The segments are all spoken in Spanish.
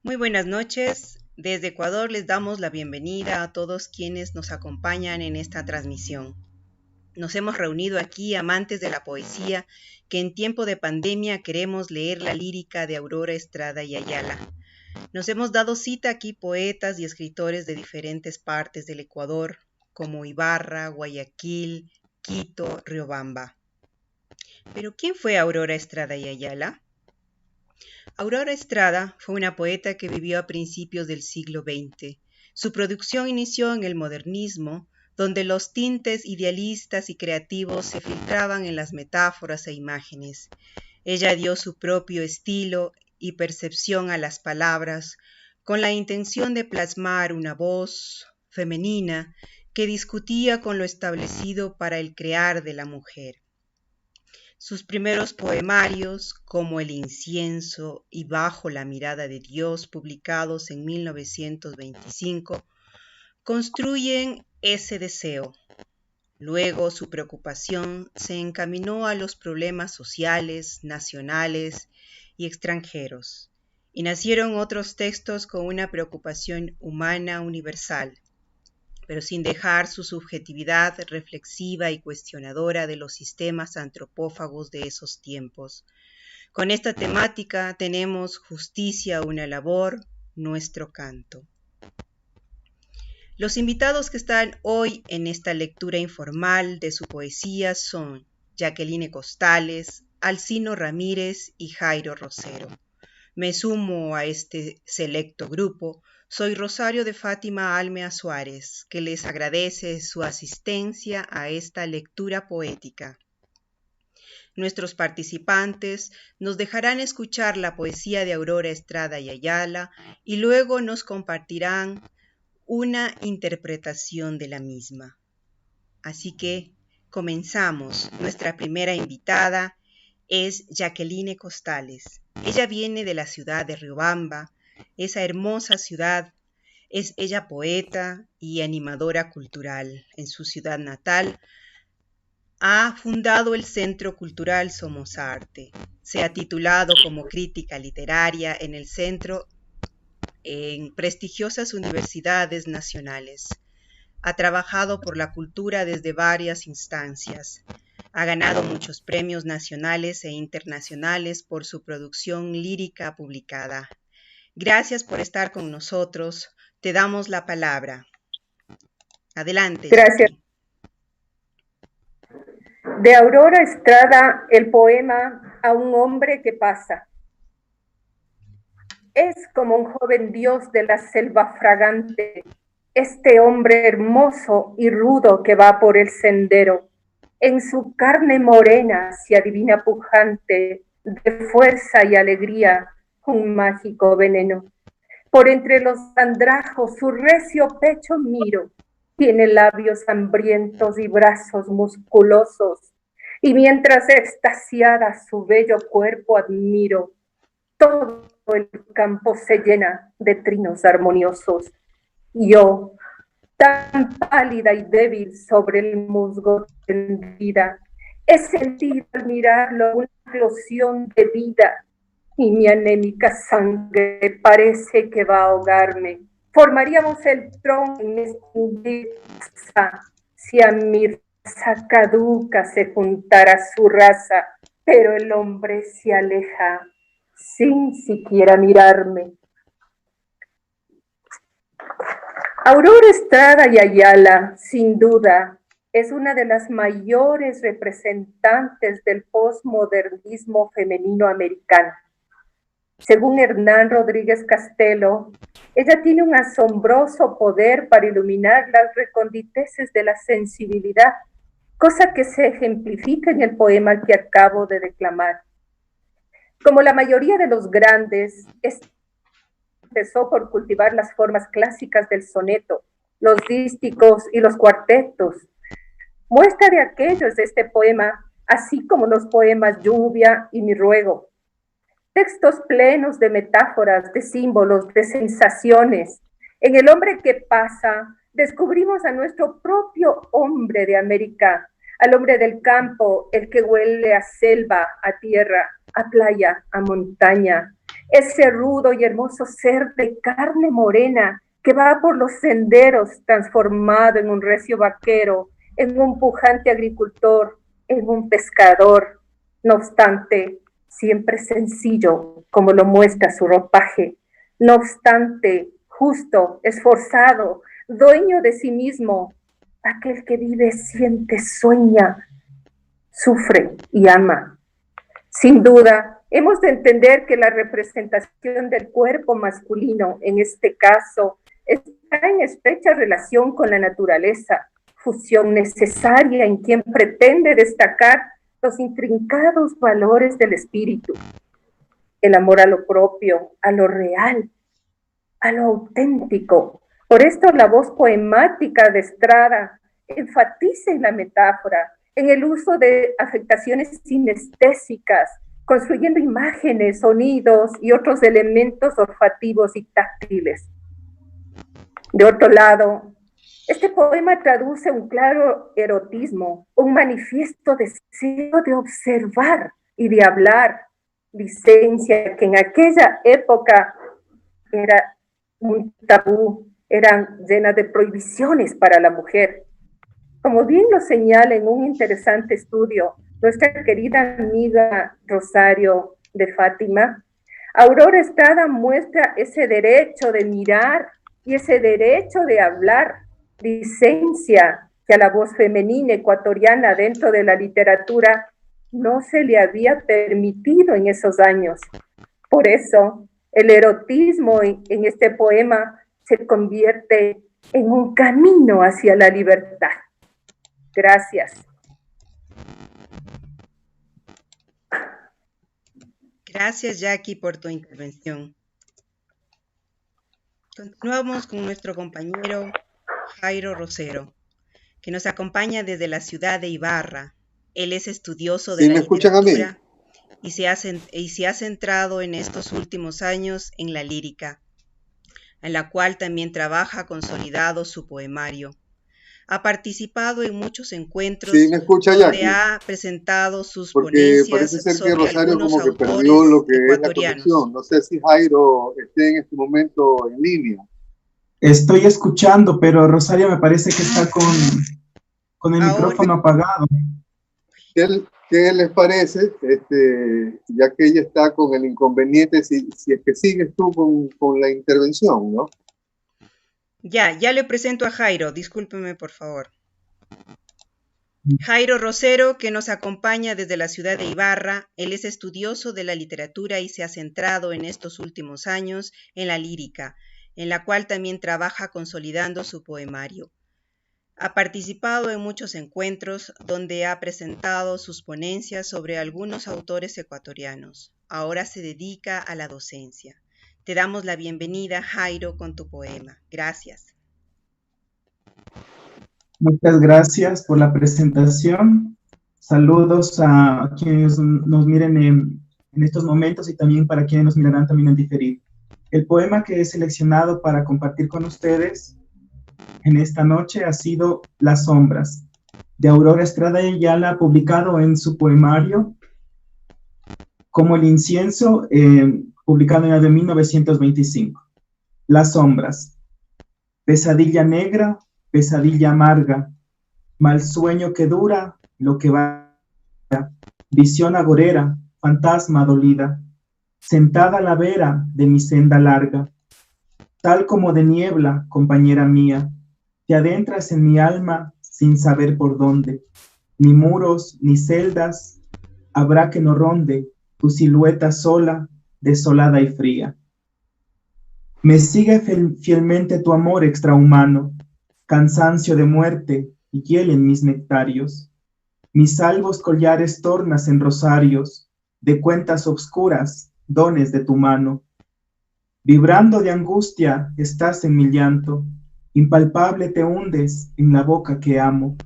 Muy buenas noches. Desde Ecuador les damos la bienvenida a todos quienes nos acompañan en esta transmisión. Nos hemos reunido aquí amantes de la poesía que en tiempo de pandemia queremos leer la lírica de Aurora Estrada y Ayala. Nos hemos dado cita aquí poetas y escritores de diferentes partes del Ecuador, como Ibarra, Guayaquil, Quito, Riobamba. Pero ¿quién fue Aurora Estrada y Ayala? Aurora Estrada fue una poeta que vivió a principios del siglo XX. Su producción inició en el modernismo, donde los tintes idealistas y creativos se filtraban en las metáforas e imágenes. Ella dio su propio estilo y percepción a las palabras, con la intención de plasmar una voz femenina que discutía con lo establecido para el crear de la mujer. Sus primeros poemarios, como El incienso y Bajo la mirada de Dios, publicados en 1925, construyen ese deseo. Luego su preocupación se encaminó a los problemas sociales, nacionales y extranjeros, y nacieron otros textos con una preocupación humana universal, pero sin dejar su subjetividad reflexiva y cuestionadora de los sistemas antropófagos de esos tiempos. Con esta temática tenemos Justicia, una labor, nuestro canto. Los invitados que están hoy en esta lectura informal de su poesía son Jacqueline Costales, Alcino Ramírez y Jairo Rosero. Me sumo a este selecto grupo. Soy Rosario de Fátima Almea Suárez, que les agradece su asistencia a esta lectura poética. Nuestros participantes nos dejarán escuchar la poesía de Aurora Estrada y Ayala y luego nos compartirán una interpretación de la misma. Así que comenzamos. Nuestra primera invitada es Jacqueline Costales. Ella viene de la ciudad de Riobamba, esa hermosa ciudad. Es ella poeta y animadora cultural. En su ciudad natal ha fundado el Centro Cultural Somos Arte. Se ha titulado como crítica literaria en el centro en prestigiosas universidades nacionales. Ha trabajado por la cultura desde varias instancias. Ha ganado muchos premios nacionales e internacionales por su producción lírica publicada. Gracias por estar con nosotros. Te damos la palabra. Adelante. Gracias. Jackie. De Aurora Estrada, el poema A un hombre que pasa. Es como un joven dios de la selva fragante, este hombre hermoso y rudo que va por el sendero. En su carne morena se adivina pujante, de fuerza y alegría, un mágico veneno. Por entre los andrajos su recio pecho miro, tiene labios hambrientos y brazos musculosos, y mientras extasiada su bello cuerpo admiro, todo el campo se llena de trinos armoniosos. Yo, tan pálida y débil sobre el musgo tendida, he sentido al mirarlo una explosión de vida, y mi anémica sangre parece que va a ahogarme. Formaríamos el tronco en esta si a mi raza caduca se juntara su raza, pero el hombre se aleja sin siquiera mirarme. Aurora Estrada y Ayala, sin duda, es una de las mayores representantes del posmodernismo femenino americano. Según Hernán Rodríguez Castelo, ella tiene un asombroso poder para iluminar las reconditeces de la sensibilidad, cosa que se ejemplifica en el poema que acabo de declamar. Como la mayoría de los grandes, empezó por cultivar las formas clásicas del soneto, los dísticos y los cuartetos. Muestra de aquello es este poema, así como los poemas Lluvia y Mi Ruego. Textos plenos de metáforas, de símbolos, de sensaciones. En El hombre que pasa, descubrimos a nuestro propio hombre de América, al hombre del campo, el que huele a selva, a tierra, a playa, a montaña, ese rudo y hermoso ser de carne morena que va por los senderos transformado en un recio vaquero, en un pujante agricultor, en un pescador. No obstante, siempre sencillo, como lo muestra su ropaje. No obstante, justo, esforzado, dueño de sí mismo, aquel que vive, siente, sueña, sufre y ama. Sin duda, hemos de entender que la representación del cuerpo masculino, en este caso, está en estrecha relación con la naturaleza, fusión necesaria en quien pretende destacar los intrincados valores del espíritu, el amor a lo propio, a lo real, a lo auténtico. Por esto la voz poemática de Estrada enfatiza en la metáfora, en el uso de afectaciones sinestésicas, construyendo imágenes, sonidos y otros elementos olfativos y táctiles. De otro lado, este poema traduce un claro erotismo, un manifiesto deseo de observar y de hablar, licencia que en aquella época era un tabú, eran llenas de prohibiciones para la mujer. Como bien lo señala en un interesante estudio nuestra querida amiga Rosario de Fátima, Aurora Estrada muestra ese derecho de mirar y ese derecho de hablar, licencia que a la voz femenina ecuatoriana dentro de la literatura no se le había permitido en esos años. Por eso, el erotismo en este poema se convierte en un camino hacia la libertad. Gracias. Gracias, Jackie, por tu intervención. Continuamos con nuestro compañero Jairo Rosero, que nos acompaña desde la ciudad de Ibarra. Él es estudioso de la literatura y se ha centrado en estos últimos años en la lírica, en la cual también trabaja consolidado su poemario. Ha participado en muchos encuentros donde ha presentado sus ponencias parece ser sobre que Rosario algunos como que autores perdió lo que ecuatorianos. Es la conexión. No sé si Jairo esté en este momento en línea. Estoy escuchando, pero Rosario me parece que está con el micrófono apagado. ¿Qué les parece? Ya que ella está con el inconveniente, si es que sigues tú con la intervención, ¿no? Ya le presento a Jairo, discúlpeme por favor. Jairo Rosero, que nos acompaña desde la ciudad de Ibarra. Él es estudioso de la literatura y se ha centrado en estos últimos años en la lírica, en la cual también trabaja consolidando su poemario. Ha participado en muchos encuentros donde ha presentado sus ponencias sobre algunos autores ecuatorianos. Ahora se dedica a la docencia. Te damos la bienvenida, Jairo, con tu poema. Gracias. Muchas gracias por la presentación. Saludos a quienes nos miren en estos momentos y también para quienes nos mirarán también en diferido. El poema que he seleccionado para compartir con ustedes en esta noche ha sido Las sombras, de Aurora Estrada Ayala, publicado en su poemario Como el incienso, publicado en el de 1925. Las sombras. Pesadilla negra, pesadilla amarga, mal sueño que dura, lo que va, visión agorera, fantasma dolida, sentada a la vera de mi senda larga, tal como de niebla, compañera mía, te adentras en mi alma sin saber por dónde, ni muros, ni celdas, habrá que no ronde tu silueta sola, desolada y fría. Me sigue fielmente tu amor extrahumano, cansancio de muerte, y hielen mis nectarios. Mis salvos collares tornas en rosarios, de cuentas obscuras, dones de tu mano. Vibrando de angustia, estás en mi llanto, impalpable te hundes en la boca que amo.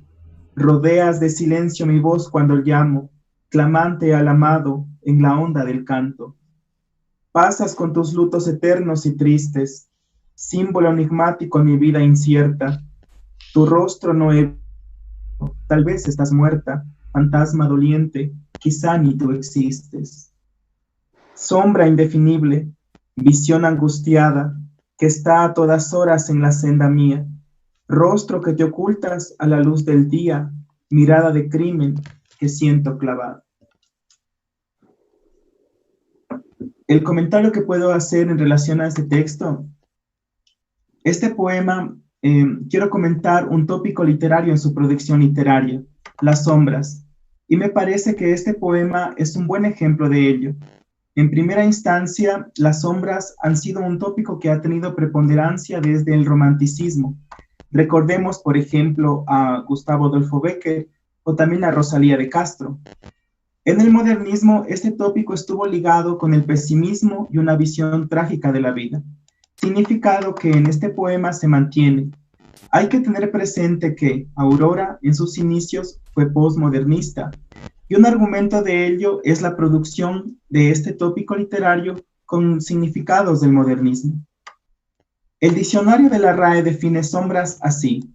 Rodeas de silencio mi voz cuando llamo, clamante al amado en la onda del canto. Pasas con tus lutos eternos y tristes, símbolo enigmático en mi vida incierta. Tu rostro no he visto, tal vez estás muerta, fantasma doliente, quizá ni tú existes. Sombra indefinible, visión angustiada, que está a todas horas en la senda mía, rostro que te ocultas a la luz del día, mirada de crimen que siento clavada. El comentario que puedo hacer en relación a este texto, este poema, quiero comentar un tópico literario en su producción literaria, las sombras, y me parece que este poema es un buen ejemplo de ello. En primera instancia, las sombras han sido un tópico que ha tenido preponderancia desde el romanticismo. Recordemos, por ejemplo, a Gustavo Adolfo Bécquer o también a Rosalía de Castro. En el modernismo, este tópico estuvo ligado con el pesimismo y una visión trágica de la vida, significado que en este poema se mantiene. Hay que tener presente que Aurora, en sus inicios, fue postmodernista, y un argumento de ello es la producción de este tópico literario con significados del modernismo. El diccionario de la RAE define sombras así: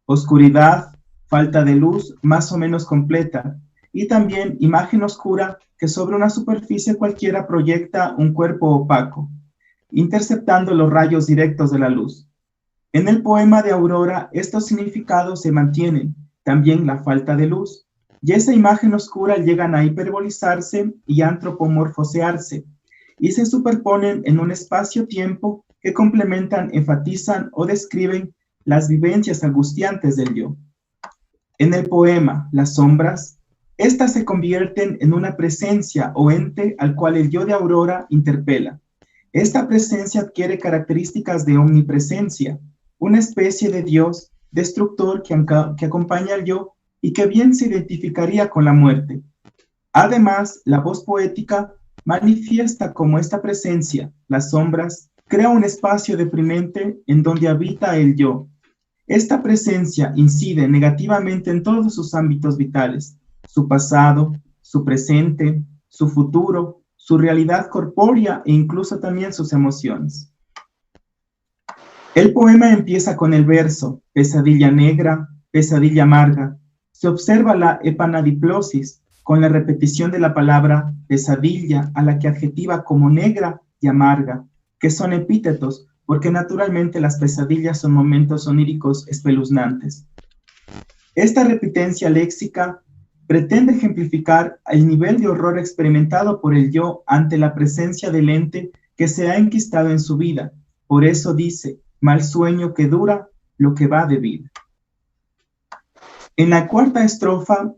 oscuridad, falta de luz más o menos completa, y también imagen oscura que sobre una superficie cualquiera proyecta un cuerpo opaco, interceptando los rayos directos de la luz. En el poema de Aurora, estos significados se mantienen, también la falta de luz, y esa imagen oscura llegan a hiperbolizarse y antropomorfosearse, y se superponen en un espacio-tiempo que complementan, enfatizan o describen las vivencias angustiantes del yo. En el poema, las sombras, estas se convierten en una presencia o ente al cual el yo de Aurora interpela. Esta presencia adquiere características de omnipresencia, una especie de Dios destructor que acompaña al yo y que bien se identificaría con la muerte. Además, la voz poética manifiesta cómo esta presencia, las sombras, crea un espacio deprimente en donde habita el yo. Esta presencia incide negativamente en todos sus ámbitos vitales, su pasado, su presente, su futuro, su realidad corpórea e incluso también sus emociones. El poema empieza con el verso, pesadilla negra, pesadilla amarga. Se observa la epanadiplosis con la repetición de la palabra pesadilla a la que adjetiva como negra y amarga, que son epítetos porque naturalmente las pesadillas son momentos oníricos espeluznantes. Esta repitencia léxica pretende ejemplificar el nivel de horror experimentado por el yo ante la presencia del ente que se ha enquistado en su vida. Por eso dice, mal sueño que dura lo que va de vida. En la cuarta estrofa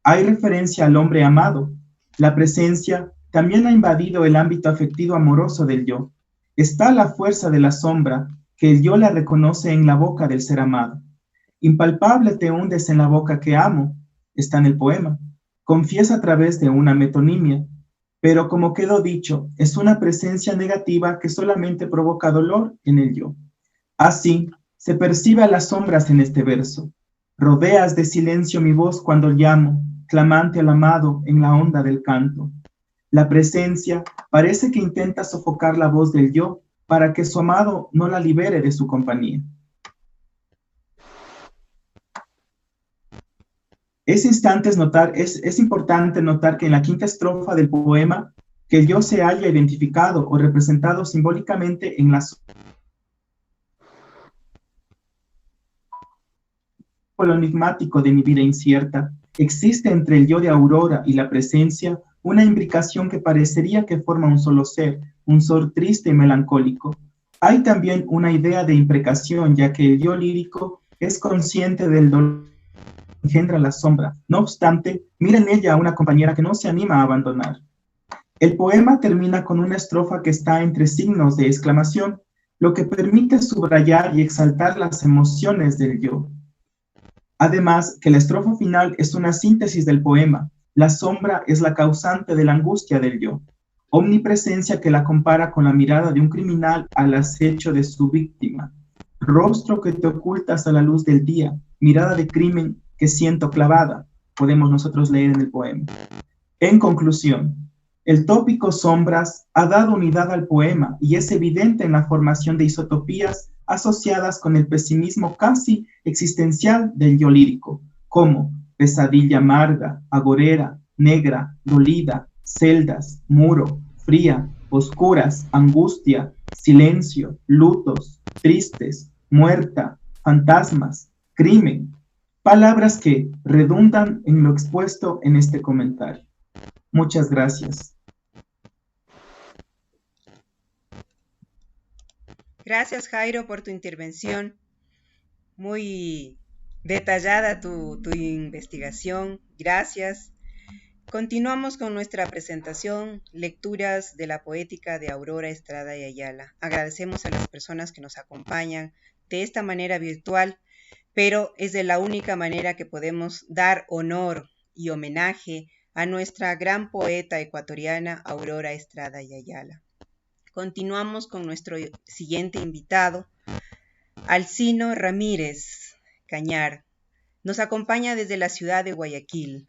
hay referencia al hombre amado. La presencia también ha invadido el ámbito afectivo amoroso del yo. Está la fuerza de la sombra, que el yo la reconoce en la boca del ser amado. Impalpable te hundes en la boca que amo, está en el poema. Confiesa a través de una metonimia, pero como quedó dicho, es una presencia negativa que solamente provoca dolor en el yo. Así, se percibe a las sombras en este verso. Rodeas de silencio mi voz cuando llamo, clamante al amado en la onda del canto. La presencia parece que intenta sofocar la voz del yo para que su amado no la libere de su compañía. Es importante notar que en la quinta estrofa del poema, que el yo se haya identificado o representado simbólicamente en la lo enigmático de mi vida incierta, existe entre el yo de Aurora y la presencia una imbricación que parecería que forma un solo ser triste y melancólico. Hay también una idea de imprecación, ya que el yo lírico es consciente del dolor que engendra la sombra. No obstante, mira en ella a una compañera que no se anima a abandonar. El poema termina con una estrofa que está entre signos de exclamación, lo que permite subrayar y exaltar las emociones del yo. Además, que la estrofa final es una síntesis del poema. La sombra es la causante de la angustia del yo. Omnipresencia que la compara con la mirada de un criminal al acecho de su víctima. Rostro que te ocultas a la luz del día, mirada de crimen que siento clavada, podemos nosotros leer en el poema. En conclusión, el tópico sombras ha dado unidad al poema y es evidente en la formación de isotopías asociadas con el pesimismo casi existencial del yo lírico, como pesadilla amarga, agorera, negra, dolida, celdas, muro, fría, oscuras, angustia, silencio, lutos, tristes, muerta, fantasmas, crimen. Palabras que redundan en lo expuesto en este comentario. Muchas gracias. Gracias, Jairo, por tu intervención. Muy detallada tu investigación. Gracias. Continuamos con nuestra presentación, lecturas de la poética de Aurora Estrada y Ayala. Agradecemos a las personas que nos acompañan de esta manera virtual, pero es de la única manera que podemos dar honor y homenaje a nuestra gran poeta ecuatoriana Aurora Estrada y Ayala. Continuamos con nuestro siguiente invitado, Alcino Ramírez Cañar. Nos acompaña desde la ciudad de Guayaquil.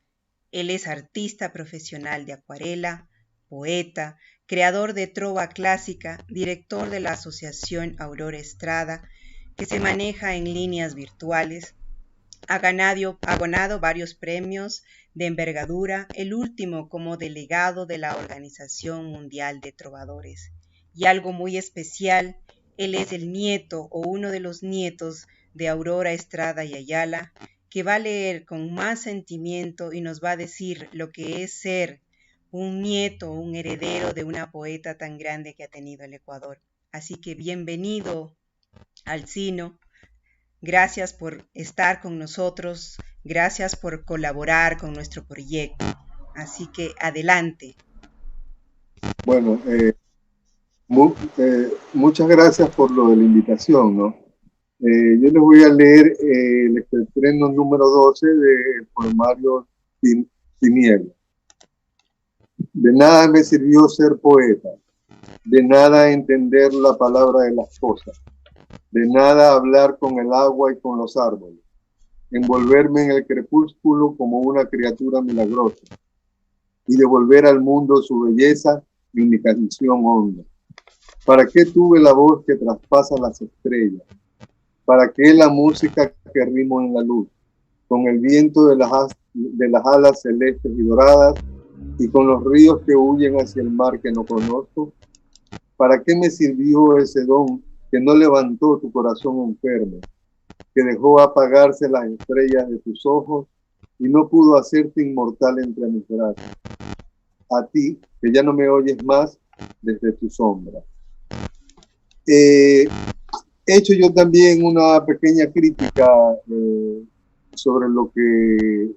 Él es artista profesional de acuarela, poeta, creador de trova clásica, director de la Asociación Aurora Estrada, que se maneja en líneas virtuales. Ha ganado varios premios de envergadura, el último como delegado de la Organización Mundial de Trovadores. Y algo muy especial, él es el nieto o uno de los nietos de Aurora Estrada y Ayala, que va a leer con más sentimiento y nos va a decir lo que es ser un nieto, un heredero de una poeta tan grande que ha tenido el Ecuador. Así que bienvenido, Alcino. Gracias por estar con nosotros, gracias por colaborar con nuestro proyecto. Así que adelante. Bueno, muchas gracias por lo de la invitación, ¿no? Yo les voy a leer el estreno número 12 del poemario Tiniebla. De nada me sirvió ser poeta, de nada entender la palabra de las cosas, de nada hablar con el agua y con los árboles, envolverme en el crepúsculo como una criatura milagrosa y devolver al mundo su belleza y unificación honda. ¿Para qué tuve la voz que traspasa las estrellas? ¿Para qué la música que rimo en la luz? Con el viento de las alas celestes y doradas y con los ríos que huyen hacia el mar que no conozco. ¿Para qué me sirvió ese don que no levantó tu corazón enfermo, que dejó apagarse las estrellas de tus ojos y no pudo hacerte inmortal entre mis brazos? A ti, que ya no me oyes más desde tu sombra. He hecho yo también una pequeña crítica sobre lo que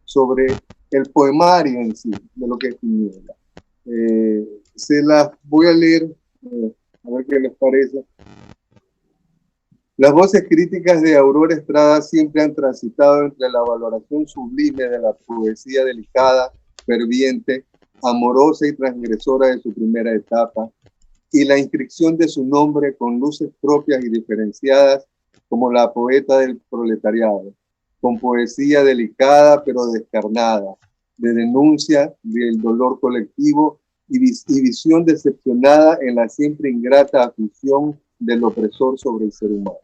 sobre el poemario en sí, de lo que es Tiniebla. Se las voy a leer, a ver qué les parece. Las voces críticas de Aurora Estrada siempre han transitado entre la valoración sublime de la poesía delicada, ferviente, amorosa y transgresora de su primera etapa, y la inscripción de su nombre con luces propias y diferenciadas como la poeta del proletariado, con poesía delicada pero descarnada, de denuncia del dolor colectivo y visión decepcionada en la siempre ingrata aflicción del opresor sobre el ser humano.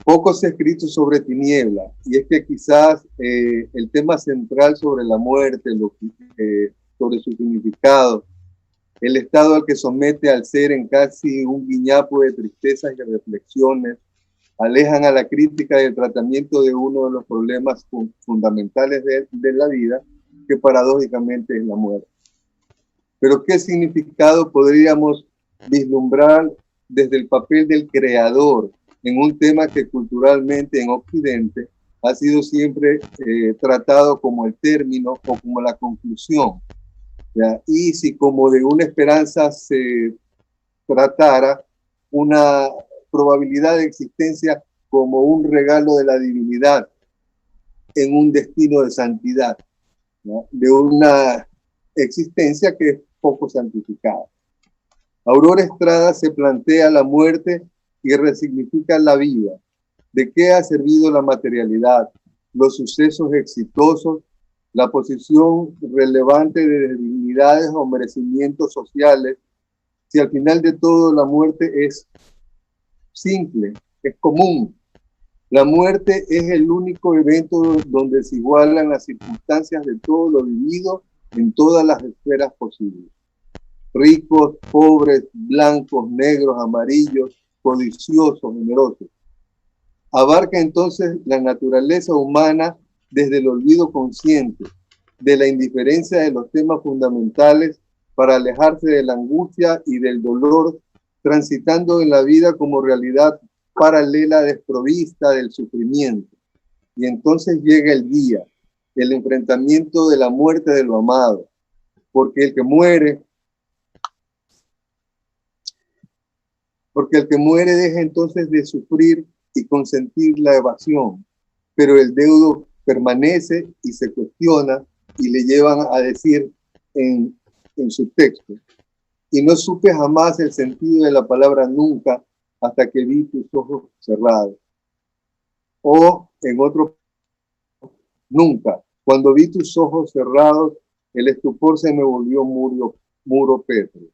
Poco se ha escrito sobre Tiniebla, y es que quizás el tema central sobre la muerte, sobre su significado, el estado al que somete al ser en casi un guiñapo de tristezas y reflexiones, alejan a la crítica del tratamiento de uno de los problemas fundamentales de la vida, que paradójicamente es la muerte. Pero ¿qué significado podríamos vislumbrar desde el papel del creador en un tema que culturalmente en Occidente ha sido siempre tratado como el término o como la conclusión? ¿Ya? Y si como de una esperanza se tratara una probabilidad de existencia como un regalo de la divinidad en un destino de santidad, ¿no? De una existencia que es poco santificada. Aurora Estrada se plantea la muerte y resignifica la vida. ¿De qué ha servido la materialidad, los sucesos exitosos, la posición relevante de dignidades o merecimientos sociales, si al final de todo la muerte es simple, es común? La muerte es el único evento donde se igualan las circunstancias de todo lo vivido en todas las esferas posibles. Ricos, pobres, blancos, negros, amarillos, codiciosos, generosos. Abarca entonces la naturaleza humana desde el olvido consciente, de la indiferencia de los temas fundamentales para alejarse de la angustia y del dolor, transitando en la vida como realidad paralela desprovista del sufrimiento. Y entonces llega el día, el enfrentamiento de la muerte de lo amado, porque el que muere deja entonces de sufrir y consentir la evasión, pero el deudo permanece y se cuestiona y le llevan a decir en su texto: y no supe jamás el sentido de la palabra nunca hasta que vi tus ojos cerrados. O en otro: nunca, cuando vi tus ojos cerrados, el estupor se me volvió muro pétreo.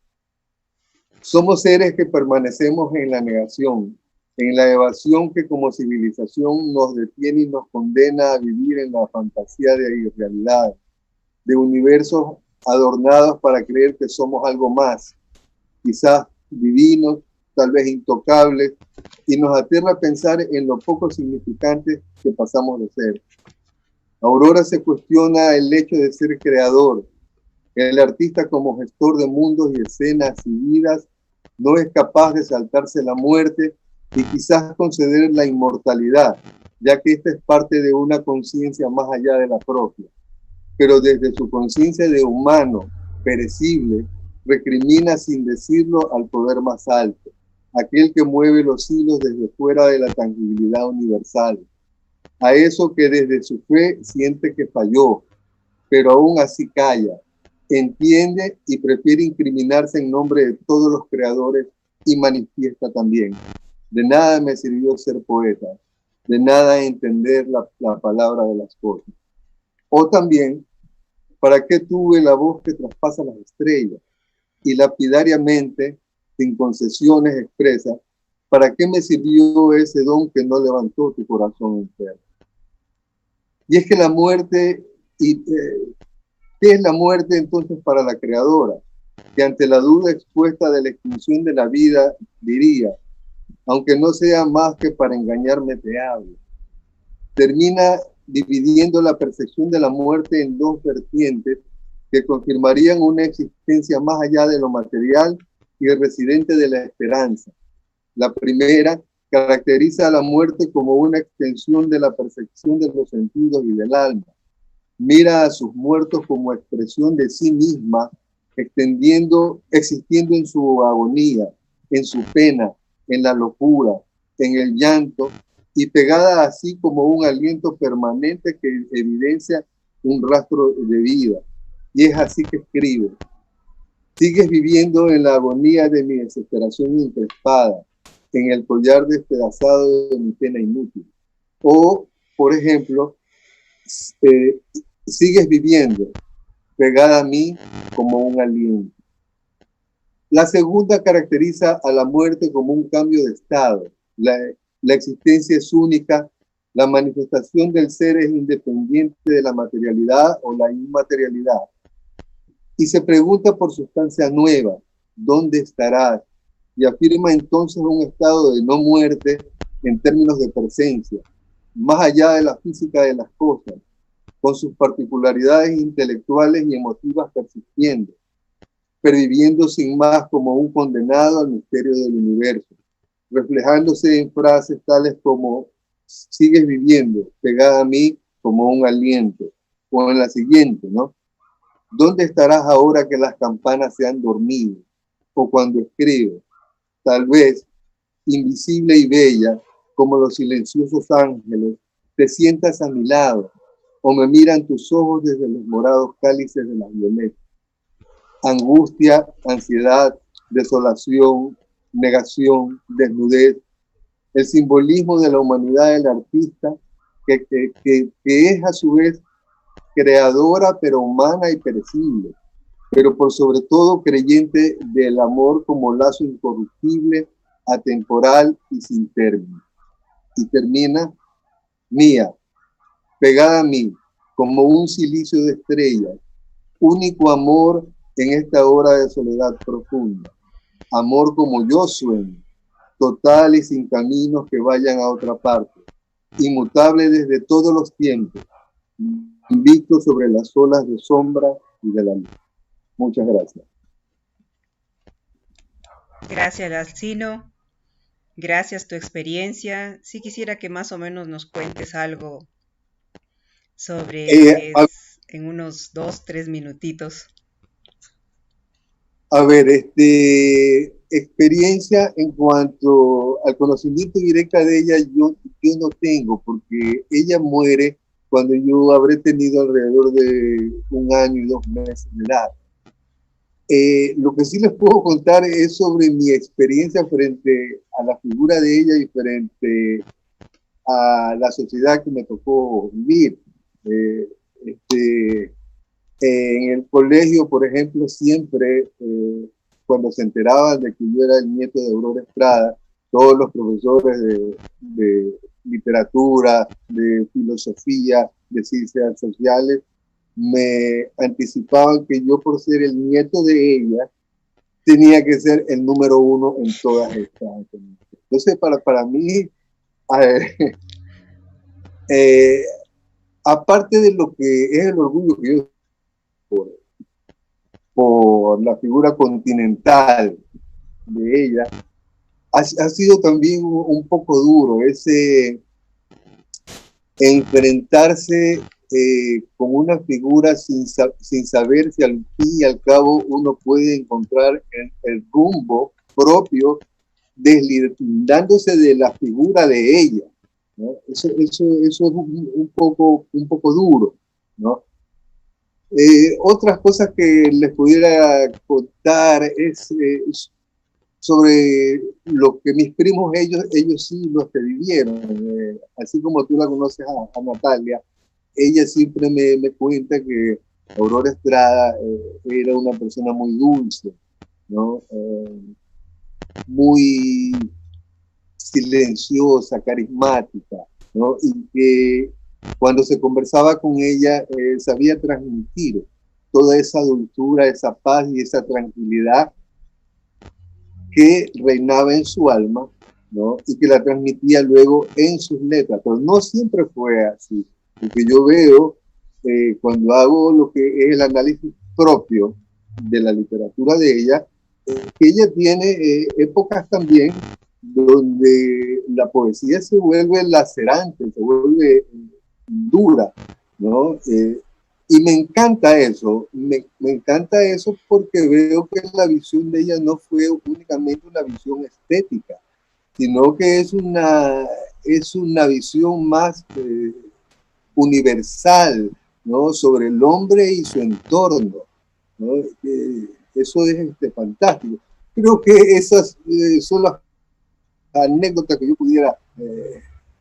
Somos seres que permanecemos en la negación, en la evasión que como civilización nos detiene y nos condena a vivir en la fantasía de irrealidad, de universos adornados para creer que somos algo más, quizás divinos, tal vez intocables, y nos aterra pensar en lo poco significante que pasamos de ser. Aurora se cuestiona el hecho de ser creador. El artista, como gestor de mundos y escenas y vidas, no es capaz de saltarse la muerte y quizás conceder la inmortalidad, ya que esta es parte de una conciencia más allá de la propia. Pero desde su conciencia de humano, perecible, recrimina sin decirlo al poder más alto, aquel que mueve los hilos desde fuera de la tangibilidad universal, a eso que desde su fe siente que falló, pero aún así calla, entiende y prefiere incriminarse en nombre de todos los creadores y manifiesta también: de nada me sirvió ser poeta, de nada entender la palabra de las cosas. O también: ¿para qué tuve la voz que traspasa las estrellas? Y lapidariamente, sin concesiones, expresa: ¿para qué me sirvió ese don que no levantó tu corazón enfermo? Y es que la muerte, ¿qué es la muerte entonces para la creadora? Que ante la duda expuesta de la extinción de la vida, diría: aunque no sea más que para engañarme te hablo. Termina dividiendo la percepción de la muerte en dos vertientes que confirmarían una existencia más allá de lo material y residente de la esperanza. La primera caracteriza a la muerte como una extensión de la percepción de los sentidos y del alma. Mira a sus muertos como expresión de sí misma, existiendo en su agonía, en su pena, en la locura, en el llanto, y pegada así como un aliento permanente que evidencia un rastro de vida. Y es así que escribe: sigues viviendo en la agonía de mi desesperación encrespada, en el collar despedazado de mi pena inútil. O, por ejemplo, sigues viviendo, pegada a mí como un aliento. La segunda caracteriza a la muerte como un cambio de estado. La existencia es única, la manifestación del ser es independiente de la materialidad o la inmaterialidad. Y se pregunta por sustancia nueva: ¿dónde estarás? Y afirma entonces un estado de no muerte en términos de presencia, más allá de la física de las cosas, con sus particularidades intelectuales y emotivas persistiendo, perviviendo sin más como un condenado al misterio del universo, reflejándose en frases tales como: sigues viviendo, pegada a mí como un aliento. O en la siguiente, ¿no? ¿Dónde estarás ahora que las campanas se han dormido? O cuando escribo: tal vez, invisible y bella, como los silenciosos ángeles, te sientas a mi lado, o me miran tus ojos desde los morados cálices de las violetas. Angustia, ansiedad, desolación, negación, desnudez, el simbolismo de la humanidad del artista, que es a su vez creadora pero humana y perecible, pero por sobre todo creyente del amor como lazo incorruptible, atemporal y sin término. Y termina: mía, pegada a mí, como un silicio de estrellas, único amor en esta hora de soledad profunda. Amor como yo sueño, total y sin caminos que vayan a otra parte, inmutable desde todos los tiempos, invicto sobre las olas de sombra y de la luz. Muchas gracias. Gracias, Alcino. Gracias tu experiencia. Sí quisiera que más o menos nos cuentes algo sobre lo que es en unos 2-3 minutitos. A ver, experiencia en cuanto al conocimiento directo de ella, yo no tengo, porque ella muere cuando yo habré tenido alrededor de 1 año y 2 meses de edad. Lo que sí les puedo contar es sobre mi experiencia frente a la figura de ella y frente a la sociedad que me tocó vivir. En el colegio, por ejemplo, siempre, cuando se enteraban de que yo era el nieto de Aurora Estrada, todos los profesores de literatura, de filosofía, de ciencias sociales, me anticipaban que yo, por ser el nieto de ella, tenía que ser el número 1 en todas estas. Entonces, para mí, aparte de lo que es el orgullo que yo por la figura continental de ella, ha sido también un poco duro ese enfrentarse con una figura sin saber si al fin y al cabo uno puede encontrar el rumbo propio, deslindándose de la figura de ella, ¿no? Eso es un poco duro, ¿no? Otras cosas que les pudiera contar es sobre lo que mis primos, ellos sí los que vivieron. Así como tú la conoces a Natalia, ella siempre me cuenta que Aurora Estrada era una persona muy dulce, ¿no? Muy silenciosa, carismática, ¿no? Y que cuando se conversaba con ella sabía transmitir toda esa dulzura, esa paz y esa tranquilidad que reinaba en su alma, ¿no? Y que la transmitía luego en sus letras, pero no siempre fue así. Lo que yo veo cuando hago lo que es el análisis propio de la literatura de ella, que ella tiene épocas también donde la poesía se vuelve lacerante, se vuelve dura, ¿no? Y me encanta eso, me encanta eso porque veo que la visión de ella no fue únicamente una visión estética, sino que es una visión más universal, ¿no? Sobre el hombre y su entorno, ¿no? Eso es fantástico. Creo que esas son las anécdotas que yo pudiera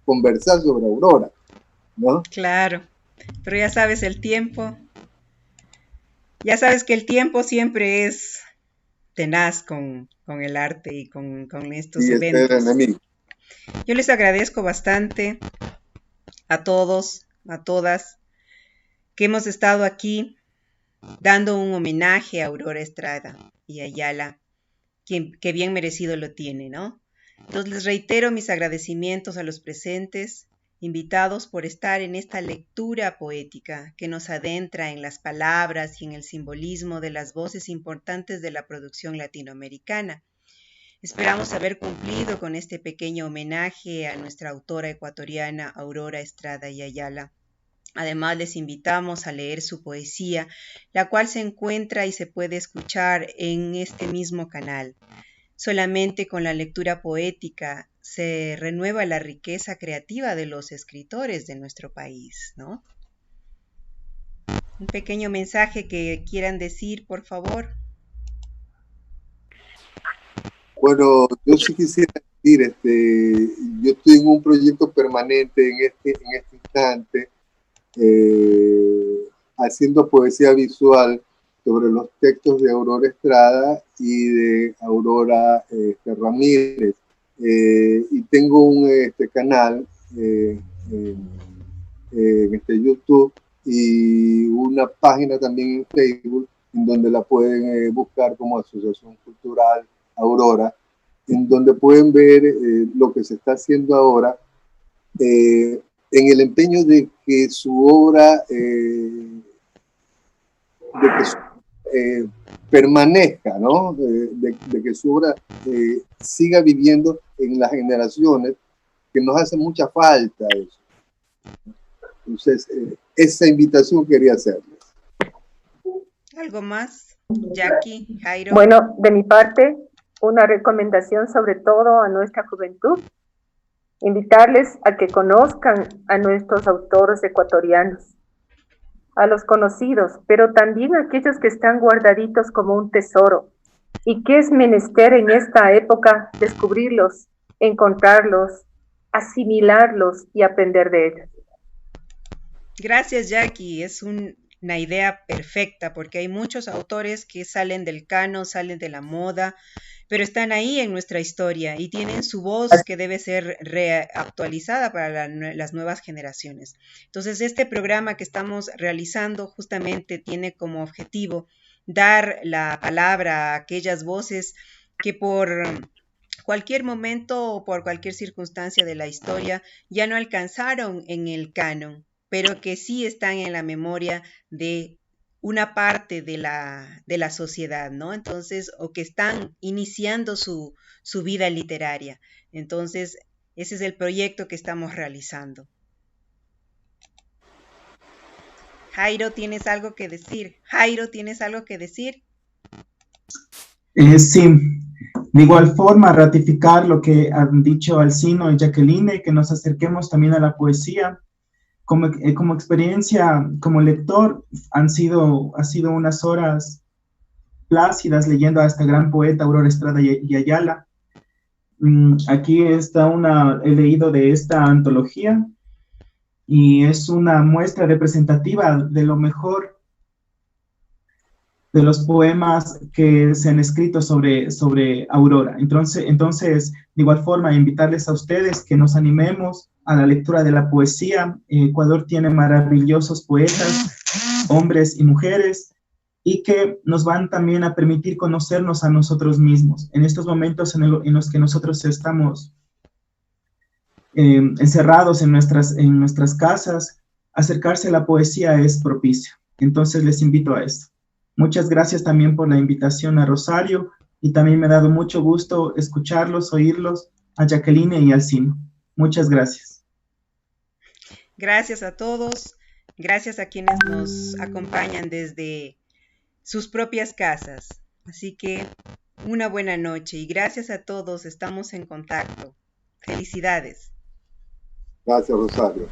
conversar sobre Aurora, ¿no? Claro, pero ya sabes el tiempo. Ya sabes que el tiempo siempre es tenaz con el arte y con estos eventos. Yo les agradezco bastante a todos, a todas, que hemos estado aquí dando un homenaje a Aurora Estrada y Ayala, que bien merecido lo tiene, ¿no? Entonces les reitero mis agradecimientos a los presentes, invitados por estar en esta lectura poética que nos adentra en las palabras y en el simbolismo de las voces importantes de la producción latinoamericana. Esperamos haber cumplido con este pequeño homenaje a nuestra autora ecuatoriana Aurora Estrada y Ayala. Además, les invitamos a leer su poesía, la cual se encuentra y se puede escuchar en este mismo canal. Solamente con la lectura poética se renueva la riqueza creativa de los escritores de nuestro país, ¿no? Un pequeño mensaje que quieran decir, por favor. Bueno, yo sí quisiera decir, yo estoy en un proyecto permanente en este instante, haciendo poesía visual sobre los textos de Aurora Estrada y de Aurora Ramírez. Y tengo un canal en YouTube, y una página también en Facebook en donde la pueden buscar como Asociación Cultural Aurora, en donde pueden ver lo que se está haciendo ahora en el empeño de que su obra permanezca, ¿no? De que su obra siga viviendo en las generaciones, que nos hace mucha falta eso. Entonces, esa invitación quería hacerles. ¿Algo más? Jackie, Jairo. Bueno, de mi parte, una recomendación sobre todo a nuestra juventud, invitarles a que conozcan a nuestros autores ecuatorianos, a los conocidos, pero también a aquellos que están guardaditos como un tesoro, y que es menester en esta época descubrirlos, encontrarlos, asimilarlos y aprender de ellos. Gracias, Jackie. Es una idea perfecta porque hay muchos autores que salen del canon, salen de la moda, pero están ahí en nuestra historia y tienen su voz que debe ser reactualizada para las nuevas generaciones. Entonces, este programa que estamos realizando justamente tiene como objetivo dar la palabra a aquellas voces que por cualquier momento o por cualquier circunstancia de la historia ya no alcanzaron en el canon, pero que sí están en la memoria de una parte de la sociedad, ¿no? Entonces, o que están iniciando su vida literaria. Entonces, ese es el proyecto que estamos realizando. Jairo, ¿tienes algo que decir? Jairo, ¿tienes algo que decir? Sí. De igual forma, ratificar lo que han dicho Alcino y Jacqueline, que nos acerquemos también a la poesía. Como experiencia, como lector, ha sido unas horas plácidas leyendo a esta gran poeta Aurora Estrada y Ayala. Aquí está he leído de esta antología y es una muestra representativa de lo mejor de los poemas que se han escrito sobre Aurora. Entonces, de igual forma, invitarles a ustedes que nos animemos a la lectura de la poesía. Ecuador tiene maravillosos poetas, hombres y mujeres, y que nos van también a permitir conocernos a nosotros mismos. En estos momentos en los que nosotros estamos encerrados en nuestras casas, acercarse a la poesía es propicio. Entonces, les invito a esto. Muchas gracias también por la invitación a Rosario y también me ha dado mucho gusto escucharlos, oírlos, a Jacqueline y al Alcino. Muchas gracias. Gracias a todos, gracias a quienes nos acompañan desde sus propias casas. Así que una buena noche y gracias a todos, estamos en contacto. Felicidades. Gracias, Rosario.